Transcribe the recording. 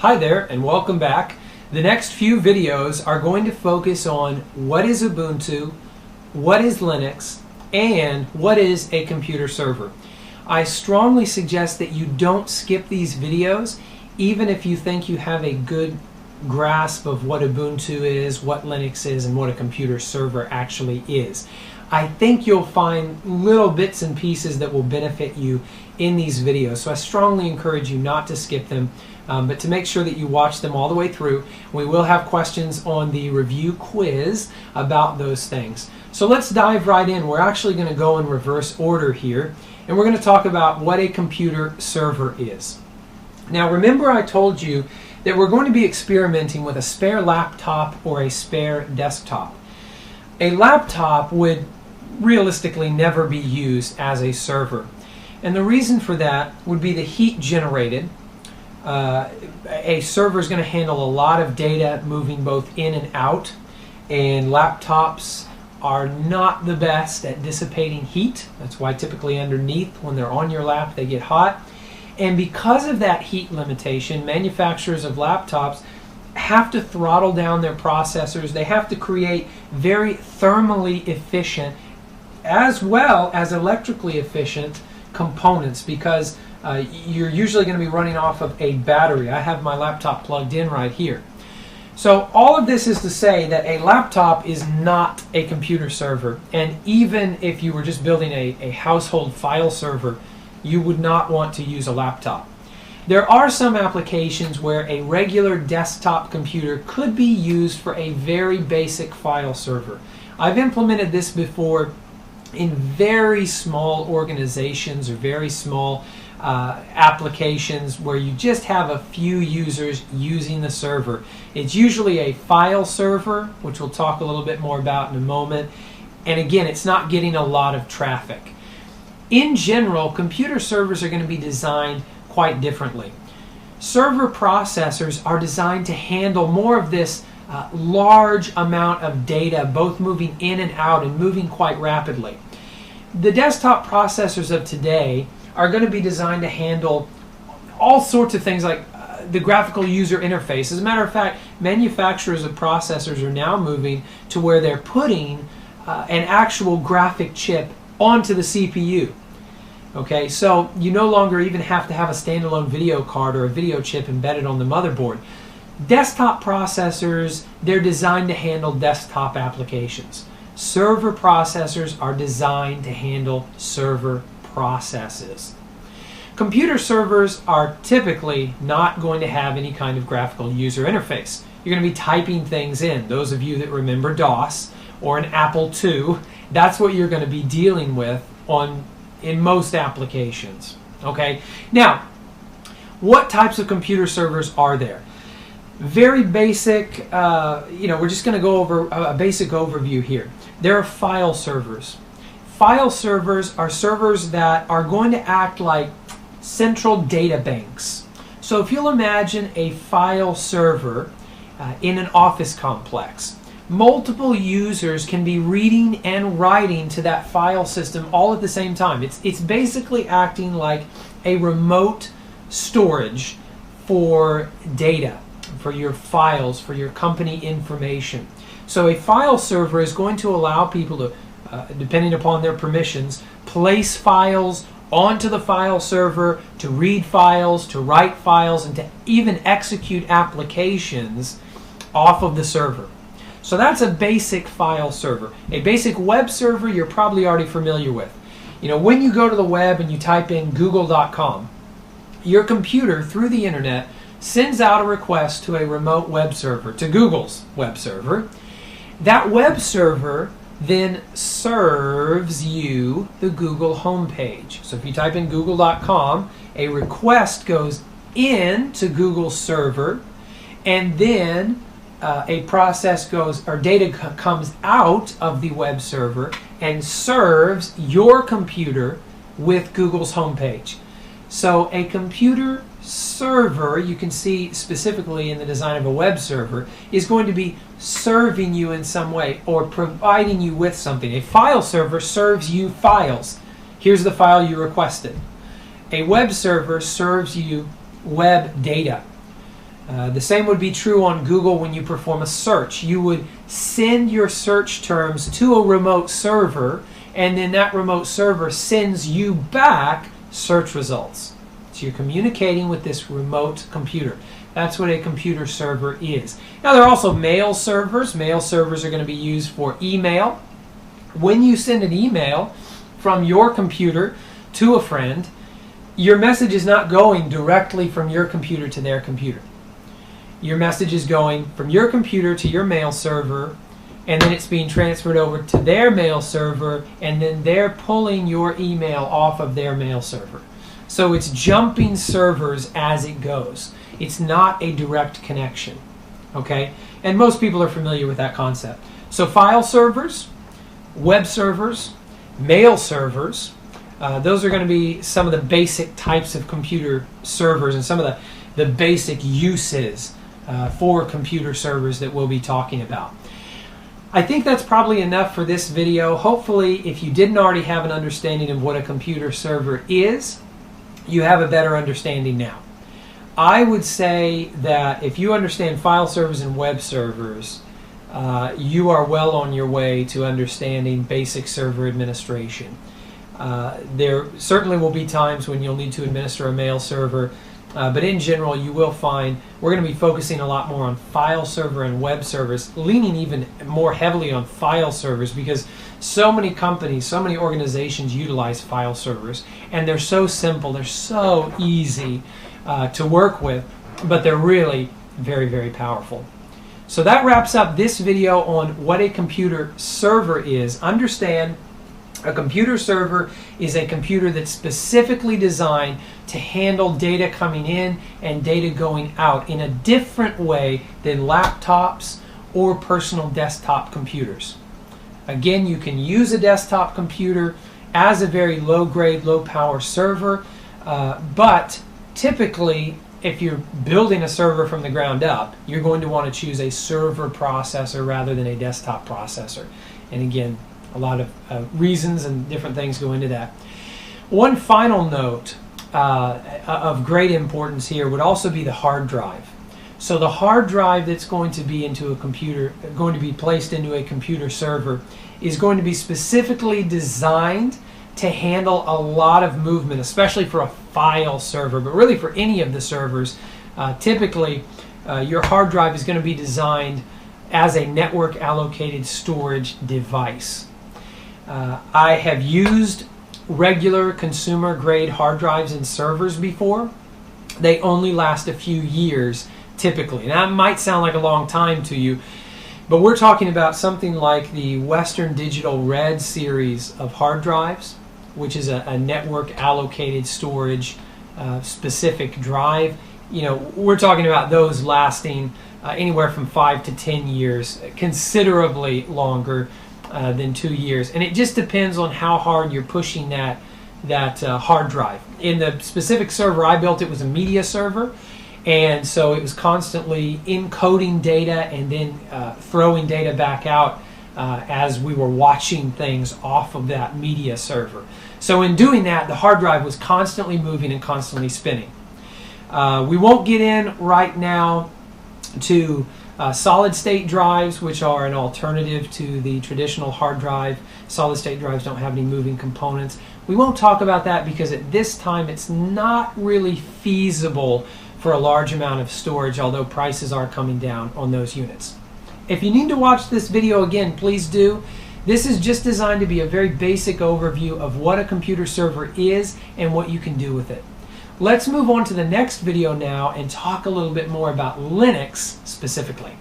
Hi there and welcome back. The next few videos are going to focus on what is Ubuntu, what is Linux, and what is a computer server. I strongly suggest that you don't skip these videos even if you think you have a good grasp of what Ubuntu is, what Linux is, and what a computer server actually is. I think you'll find little bits and pieces that will benefit you in these videos, so I strongly encourage you not to skip them, but to make sure that you watch them all the way through. We will have questions on the review quiz about those things. So let's dive right in. We're actually going to go in reverse order here, and we're going to talk about what a computer server is. Now remember, I told you that we're going to be experimenting with a spare laptop or a spare desktop. A laptop would realistically never be used as a server, and the reason for that would be the heat generated. A server is going to handle a lot of data moving both in and out, and laptops are not the best at dissipating heat. That's why typically underneath, when they're on your lap, they get hot. And because of that heat limitation, manufacturers of laptops have to throttle down their processors. They have to create very thermally efficient as well as electrically efficient components, because you're usually going to be running off of a battery. I have my laptop plugged in right here. So all of this is to say that a laptop is not a computer server, and even if you were just building a household file server, you would not want to use a laptop. There are some applications where a regular desktop computer could be used for a very basic file server. I've implemented this before in very small organizations or very small applications where you just have a few users using the server. It's usually a file server, which we'll talk a little bit more about in a moment, and again, it's not getting a lot of traffic. In general, computer servers are going to be designed quite differently. Server processors are designed to handle more of this large amount of data, both moving in and out and moving quite rapidly. The desktop processors of today are going to be designed to handle all sorts of things like the graphical user interface. As a matter of fact, manufacturers of processors are now moving to where they're putting an actual graphic chip onto the CPU. Okay, so you no longer even have to have a standalone video card or a video chip embedded on the motherboard. Desktop processors, they're designed to handle desktop applications. Server processors are designed to handle server processes. Computer servers are typically not going to have any kind of graphical user interface. You're going to be typing things in. Those of you that remember DOS or an Apple II, that's what you're going to be dealing with in most applications. Okay, now what types of computer servers are there? Very basic, we're just going to go over a basic overview here. There are file servers. File servers are servers that are going to act like central data banks. So if you'll imagine a file server in an office complex, multiple users can be reading and writing to that file system all at the same time. It's basically acting like a remote storage for data, for your files, for your company information. So a file server is going to allow people to, depending upon their permissions, place files onto the file server, to read files, to write files, and to even execute applications off of the server. So that's a basic file server. A basic web server you're probably already familiar with. You know, when you go to the web and you type in google.com, your computer through the internet sends out a request to a remote web server, to Google's web server. That web server then serves you the Google homepage. So if you type in google.com, a request goes into Google's server, and then a process goes, or data comes out of the web server and serves your computer with Google's homepage. So a computer server, you can see specifically in the design of a web server, is going to be serving you in some way or providing you with something. A file server serves you files. Here's the file you requested. A web server serves you web data. The same would be true on Google when you perform a search. You would send your search terms to a remote server, and then that remote server sends you back search results. So you're communicating with this remote computer. That's what a computer server is. Now, there are also mail servers. Mail servers are going to be used for email. When you send an email from your computer to a friend, your message is not going directly from your computer to their computer. Your message is going from your computer to your mail server, and then it's being transferred over to their mail server, and then they're pulling your email off of their mail server. So it's jumping servers as it goes. It's not a direct connection, okay? And most people are familiar with that concept. So file servers, web servers, mail servers, those are going to be some of the basic types of computer servers and some of the basic uses for computer servers that we'll be talking about. I think that's probably enough for this video. Hopefully, if you didn't already have an understanding of what a computer server is, you have a better understanding now. I would say that if you understand file servers and web servers, you are well on your way to understanding basic server administration. There certainly will be times when you'll need to administer a mail server, but in general you will find we're going to be focusing a lot more on file server and web servers, leaning even more heavily on file servers because so many companies, so many organizations utilize file servers, and they're so simple, they're so easy to work with, but they're really very, very powerful. So that wraps up this video on what a computer server is. Understand, a computer server is a computer that's specifically designed to handle data coming in and data going out in a different way than laptops or personal desktop computers. Again, you can use a desktop computer as a very low-grade, low-power server, but typically, if you're building a server from the ground up, you're going to want to choose a server processor rather than a desktop processor. And again, a lot of reasons and different things go into that. One final note of great importance here would also be the hard drive. So the hard drive that's going to be into a computer, going to be placed into a computer server, is going to be specifically designed to handle a lot of movement, especially for a file server, but really for any of the servers. Typically, your hard drive is going to be designed as a network allocated storage device. I have used regular consumer grade hard drives in servers before. They only last a few years typically. And that might sound like a long time to you, but we're talking about something like the Western Digital Red series of hard drives, which is a network allocated storage specific drive. You know, we're talking about those lasting anywhere from 5 to 10 years, considerably longer than 2 years. And it just depends on how hard you're pushing that hard drive. In the specific server I built, it was a media server, and so it was constantly encoding data and then throwing data back out as we were watching things off of that media server. So in doing that, the hard drive was constantly moving and constantly spinning. We won't get in right now to solid state drives, which are an alternative to the traditional hard drive. Solid state drives don't have any moving components. We won't talk about that because at this time it's not really feasible for a large amount of storage, although prices are coming down on those units. If you need to watch this video again, please do. This is just designed to be a very basic overview of what a computer server is and what you can do with it. Let's move on to the next video now and talk a little bit more about Linux specifically.